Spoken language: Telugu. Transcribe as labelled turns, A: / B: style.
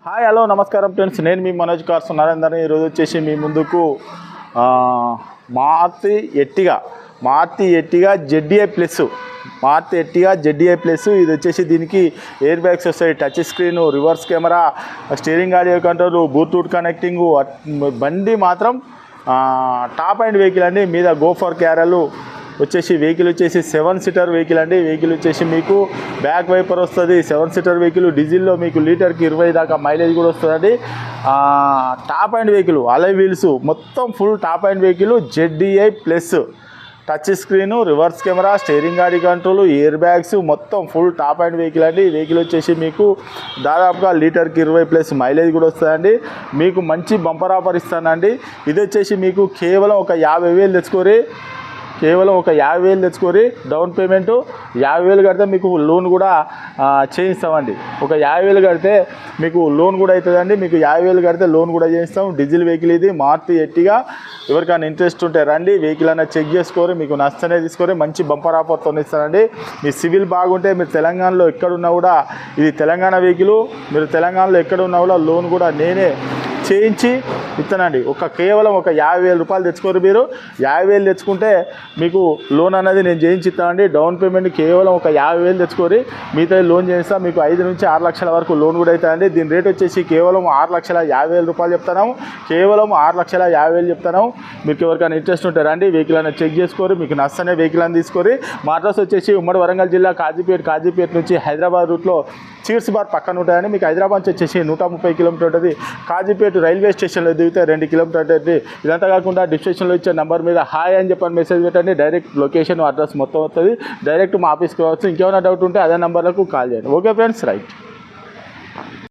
A: హాయ్ హలో నమస్కారం ఫ్రెండ్స్, నేను మీ మనోజ్ కార్స్ నరేందర్. ఈరోజు వచ్చేసి మీ ముందుకు మారుతి ఎర్టిగా జెడ్డీఐ ప్లస్ ఇది వచ్చేసి దీనికి ఎయిర్ బ్యాగ్స్ వస్తాయి, touch screen, reverse camera, steering audio control, Bluetooth connecting. బండి మాత్రం టాప్ అండ్ వెహికల్ అండి. మీద గోఫర్ క్యారలు వచ్చేసి వెహికల్ వచ్చేసి 7 సీటర్ వెహికల్ అండి. వెహికల్ వచ్చేసి మీకు బ్యాక్ వైపర్ వస్తుంది. 7 సీటర్ వెహికల్ డీజిల్లో మీకు లీటర్కి 20 దాకా మైలేజ్ కూడా వస్తుందండి. Top end vehicle, alloy wheels మొత్తం full top end vehicle ZDI plus. Touch screen, reverse camera, steering గాడి కంట్రోల్, ఎయిర్ బ్యాగ్స్ మొత్తం ఫుల్ టాప్ అండ్ వెహికల్ అండి. వెహికల్ వచ్చేసి మీకు దాదాపుగా లీటర్కి 20+ మైలేజ్ కూడా వస్తుందండి. మీకు మంచి బంపర్ ఆఫర్ ఇస్తానండి. ఇది వచ్చేసి మీకు కేవలం ఒక 50,000 తెచ్చుకోరి. డౌన్ పేమెంట్ 50,000 కడితే మీకు లోన్ కూడా చేయిస్తామండి. ఒక 50,000 కడితే మీకు లోన్ కూడా అవుతుందండి. మీకు 50,000 కడితే లోన్ కూడా చేయిస్తాం. డీజిల్ వెహికల్ ఇది, మారుతి ఎర్టిగా. ఎవరికైనా ఇంట్రెస్ట్ ఉంటే రండి, వెహికల్ అన్న చెక్ చేసుకోరి, మీకు నచ్చనే తీసుకోరి. మంచి బంపర్ ఆఫర్తో ఇస్తానండి. మీ సివిల్ బాగుంటే మీరు తెలంగాణలో ఎక్కడున్నా కూడా, ఇది తెలంగాణ వెహికల్, మీరు తెలంగాణలో ఎక్కడున్నా కూడా లోన్ కూడా నేనే చేయించి ఇస్తానండి. కేవలం ఒక 50,000 రూపాయలు తెచ్చుకోరు. మీరు 50,000 తెచ్చుకుంటే మీకు లోన్ అనేది నేను చేయించి ఇస్తానండి. డౌన్ పేమెంట్ కేవలం ఒక 50,000 తెచ్చుకోరి, మిగతా లోన్ చేయిస్తా. మీకు 5 నుంచి 6 లక్షల వరకు లోన్ కూడా అవుతుందండి. దీని రేట్ వచ్చేసి కేవలం 6,50,000 రూపాయలు చెప్తున్నాము. కేవలం 6,50,000 చెప్తున్నాము. మీకు ఎవరికైనా ఇంట్రెస్ట్ ఉంటే రండి, వెహికల్ అనేది చెక్ చేసుకోరు, మీకు నచ్చనే వెహికల్ అని తీసుకోరి. మా అడ్రస్ వచ్చేసి ఉమ్మడి వరంగల్ జిల్లా కాజీపేట నుంచి హైదరాబాద్ రూట్లో చీర్స్ బార్ పక్కన ఉంటాయని. మీకు హైదరాబాద్ నుంచి వచ్చేసి 130 కిలోమీటర్ ఉంటుంది. కాజీపేట రైల్వే స్టేషన్లో దిగితే 2 కిలోమీటర్ ఉంటుంది. ఇదంతా కాకుండా డిస్క్రిప్షన్లో ఇచ్చే నెంబర్ మీద హాయ్ అని చెప్పని మెసేజ్ పెట్టండి. డైరెక్ట్ లొకేషన్ అడ్రస్ మొత్తం వస్తుంది. డైరెక్ట్ మా ఆఫీస్కి రావచ్చు. ఇంకేమైనా డౌట్ ఉంటే అదే నెంబర్లకు కాల్ చేయండి. Okay friends, right.